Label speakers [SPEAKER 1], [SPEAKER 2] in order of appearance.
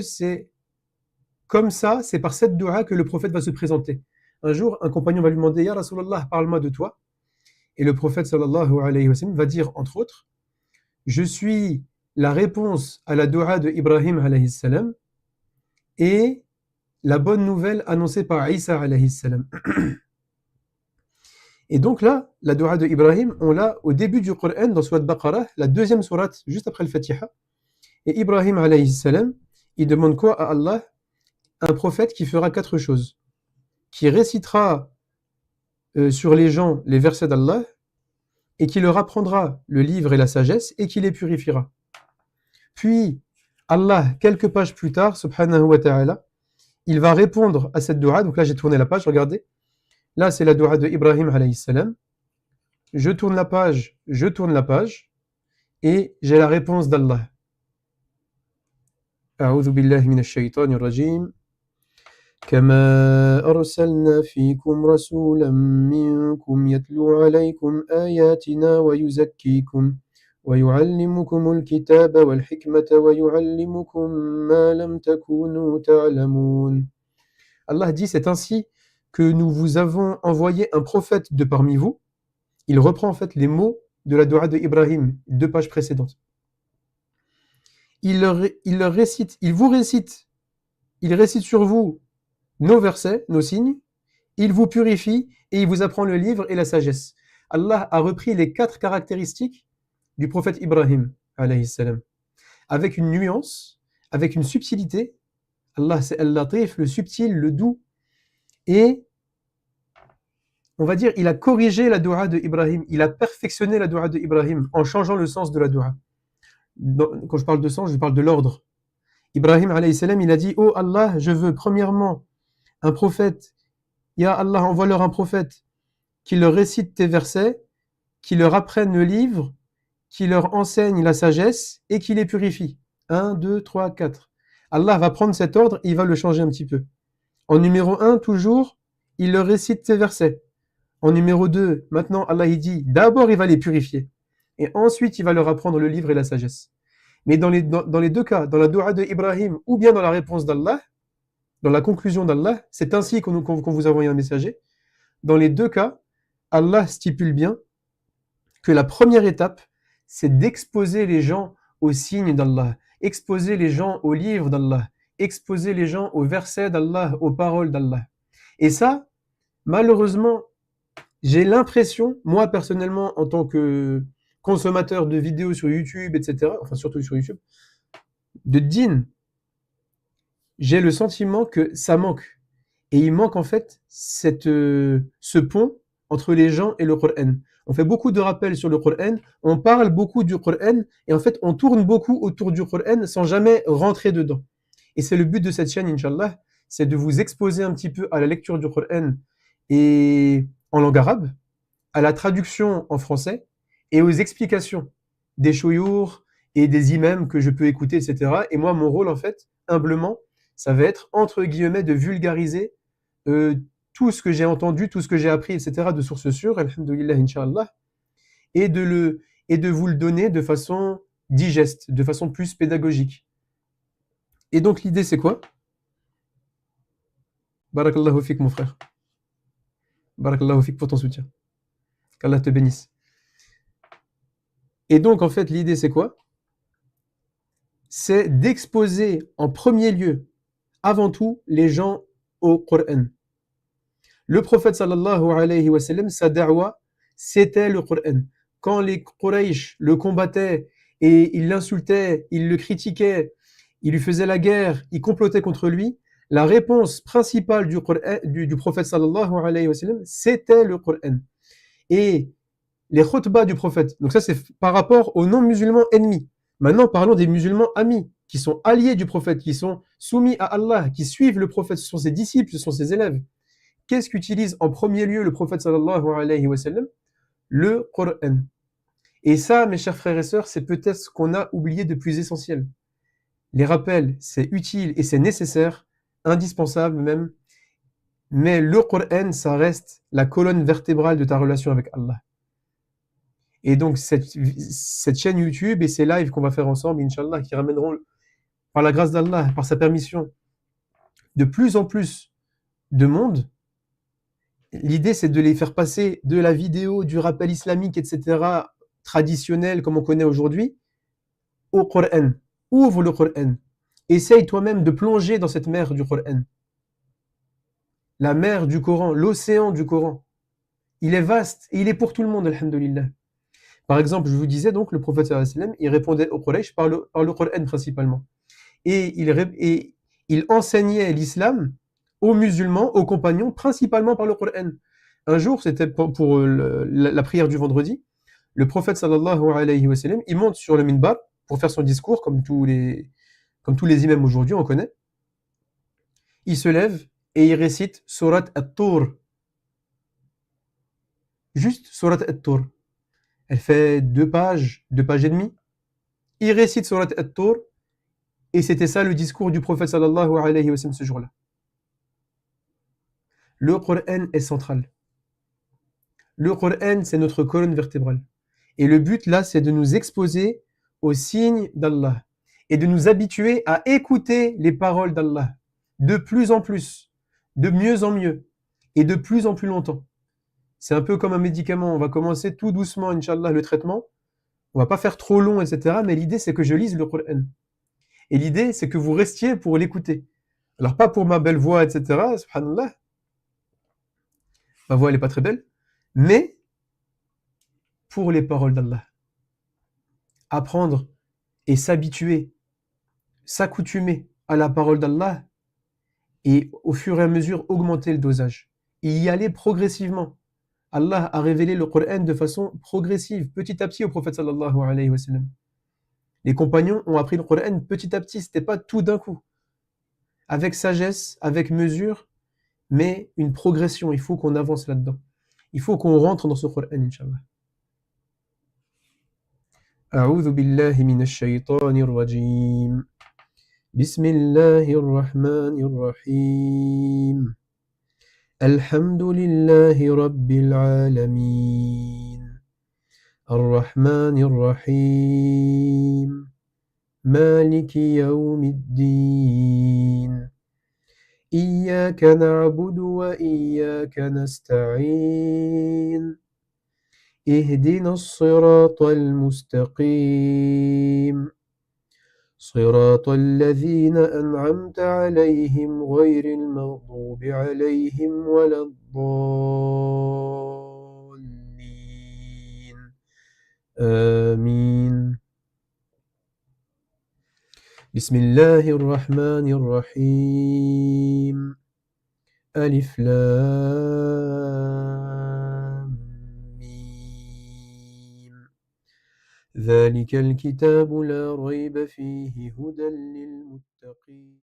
[SPEAKER 1] c'est comme ça, c'est par cette dua que le prophète va se présenter. Un jour, un compagnon va lui demander, Ya Rasulallah, parle-moi de toi. Et le prophète sallallahu alayhi wa sallam va dire, entre autres, je suis la réponse à la dua de Ibrahim alayhi salam et la bonne nouvelle annoncée par Isa alayhi salam. Et donc là, la dua de Ibrahim, on l'a au début du Coran, dans Surat Baqarah, la deuxième sourate, juste après le Fatiha. Et Ibrahim alayhi salam, il demande quoi à Allah? Un prophète qui fera 4 choses. Qui récitera sur les gens les versets d'Allah, et qui leur apprendra le livre et la sagesse, et qui les purifiera. Puis, Allah, quelques pages plus tard, subhanahu wa ta'ala, il va répondre à cette dua. Donc là, j'ai tourné la page, regardez. Là, c'est la dua de Ibrahim alayhi salam. Je tourne la page, et j'ai la réponse d'Allah. A'udhu billahi minash shaytanir rajim. كما أرسلنا فيكم رسولا منكم يتلو عليكم آياتنا ويزكيكم ويعلمكم الكتاب والحكمة ويعلمكم ما لم تكونوا تعلمون. Allah dit, c'est ainsi que nous vous avons envoyé un prophète de parmi vous. Il reprend en fait les mots de la dua de Ibrahim, 2 pages précédentes. Il récite sur vous nos versets, nos signes, il vous purifie et il vous apprend le livre et la sagesse. Allah a repris les 4 caractéristiques du prophète Ibrahim, alayhi salam, avec une nuance, avec une subtilité. Allah, c'est Al-Latif, le subtil, le doux. Et, on va dire, il a corrigé la dua de Ibrahim, il a perfectionné la dua de Ibrahim en changeant le sens de la dua. Quand je parle de sens, je parle de l'ordre. Ibrahim, alayhi salam, il a dit, oh Allah, je veux premièrement un prophète, Ya Allah, envoie-leur un prophète qui leur récite tes versets, qui leur apprenne le livre, qui leur enseigne la sagesse et qui les purifie. 1, 2, 3, 4. Allah va prendre cet ordre et il va le changer un petit peu. En numéro 1, toujours, il leur récite tes versets. En numéro 2, maintenant Allah il dit, d'abord il va les purifier. Et ensuite il va leur apprendre le livre et la sagesse. Mais dans les 2 cas, dans la dua de Ibrahim ou bien dans la réponse d'Allah, dans la conclusion d'Allah, c'est ainsi qu'on vous a envoyé un messager. Dans les 2 cas, Allah stipule bien que la première étape, c'est d'exposer les gens aux signes d'Allah, exposer les gens au livre d'Allah, exposer les gens aux versets d'Allah, aux paroles d'Allah. Et ça, malheureusement, j'ai l'impression, moi personnellement, en tant que consommateur de vidéos sur YouTube, etc., enfin surtout sur YouTube, de djinn, j'ai le sentiment que ça manque. Et il manque en fait ce pont entre les gens et le Coran. On fait beaucoup de rappels sur le Coran, on parle beaucoup du Coran, et en fait on tourne beaucoup autour du Coran sans jamais rentrer dedans. Et c'est le but de cette chaîne, Inch'Allah, c'est de vous exposer un petit peu à la lecture du Coran et en langue arabe, à la traduction en français, et aux explications des chouyours et des imams que je peux écouter, etc. Et moi, mon rôle, en fait, humblement, ça va être, entre guillemets, de vulgariser tout ce que j'ai entendu, tout ce que j'ai appris, etc., de sources sûres, alhamdoulilah, incha'Allah, et de vous le donner de façon digeste, de façon plus pédagogique. Et donc, l'idée, c'est quoi? Barakallahu fik, mon frère. Barakallahu fik pour ton soutien. Qu'Allah te bénisse. Et donc, en fait, l'idée, c'est quoi? C'est d'exposer en premier lieu, avant tout, les gens au Coran. Le prophète sallallahu alayhi wa sallam, sa da'wa, c'était le Coran. Quand les Quraysh le combattaient et ils l'insultaient, ils le critiquaient, ils lui faisaient la guerre, ils complotaient contre lui, la réponse principale du prophète sallallahu alayhi wa sallam, c'était le Coran. Et les khutbahs du prophète, donc ça c'est par rapport aux non-musulmans ennemis. Maintenant parlons des musulmans amis, qui sont alliés du prophète, qui sont soumis à Allah, qui suivent le prophète, ce sont ses disciples, ce sont ses élèves. Qu'est-ce qu'utilise en premier lieu le prophète sallallahu alayhi wa sallam? Le Coran. Et ça, mes chers frères et sœurs, c'est peut-être ce qu'on a oublié de plus essentiel. Les rappels, c'est utile et c'est nécessaire, indispensable même, mais le Coran, ça reste la colonne vertébrale de ta relation avec Allah. Et donc, cette chaîne YouTube et ces lives qu'on va faire ensemble, Inch'Allah, qui ramèneront par la grâce d'Allah, par sa permission, de plus en plus de monde. L'idée, c'est de les faire passer de la vidéo, du rappel islamique, etc., traditionnel, comme on connaît aujourd'hui, au Coran. Ouvre le Coran. Essaye toi-même de plonger dans cette mer du Coran. La mer du Coran, l'océan du Coran. Il est vaste et il est pour tout le monde, alhamdulillah. Par exemple, je vous disais donc, le prophète sallallahu alayhi wa sallam, il répondait au Quraysh par le Coran principalement. Et il enseignait l'islam aux musulmans, aux compagnons, principalement par le Coran. Un jour, c'était pour la prière du vendredi, le prophète sallallahu alayhi wa sallam, il monte sur le minbar pour faire son discours, comme tous les imams aujourd'hui, on connaît. Il se lève et il récite Surat At-Tur. Juste Surat At-Tur. Elle fait 2 pages et demie. Il récite Surat At-Tur et c'était ça le discours du prophète sallallahu alayhi wa sallam ce jour-là. Le Coran est central. Le Coran, c'est notre colonne vertébrale. Et le but là, c'est de nous exposer aux signes d'Allah et de nous habituer à écouter les paroles d'Allah de plus en plus, de mieux en mieux et de plus en plus longtemps. C'est un peu comme un médicament. On va commencer tout doucement, Inch'Allah, le traitement. On va pas faire trop long, etc. Mais l'idée, c'est que je lise le Coran. Et l'idée, c'est que vous restiez pour l'écouter. Alors, pas pour ma belle voix, etc. Subhanallah. Ma voix, elle n'est pas très belle. Mais pour les paroles d'Allah. Apprendre et s'habituer, s'accoutumer à la parole d'Allah et au fur et à mesure augmenter le dosage. Et y aller progressivement. Allah a révélé le Coran de façon progressive, petit à petit au prophète sallallahu alayhi wa sallam. Les compagnons ont appris le Coran petit à petit, c'était pas tout d'un coup. Avec sagesse, avec mesure, mais une progression, il faut qu'on avance là-dedans. Il faut qu'on rentre dans ce Coran, Inch'Allah. أعوذ بالله من الشيطان الرجيم بسم الله الرحمن الرحيم الحمد لله رب العالمين الرحمن الرحيم مالك يوم الدين إياك نعبد وإياك نستعين اهدنا الصراط المستقيم صراط الذين أنعمت عليهم غير المغضوب عليهم ولا الضالين آمين بسم الله الرحمن الرحيم ألف لام ميم ذلك الكتاب لا ريب فيه هدى للمتقين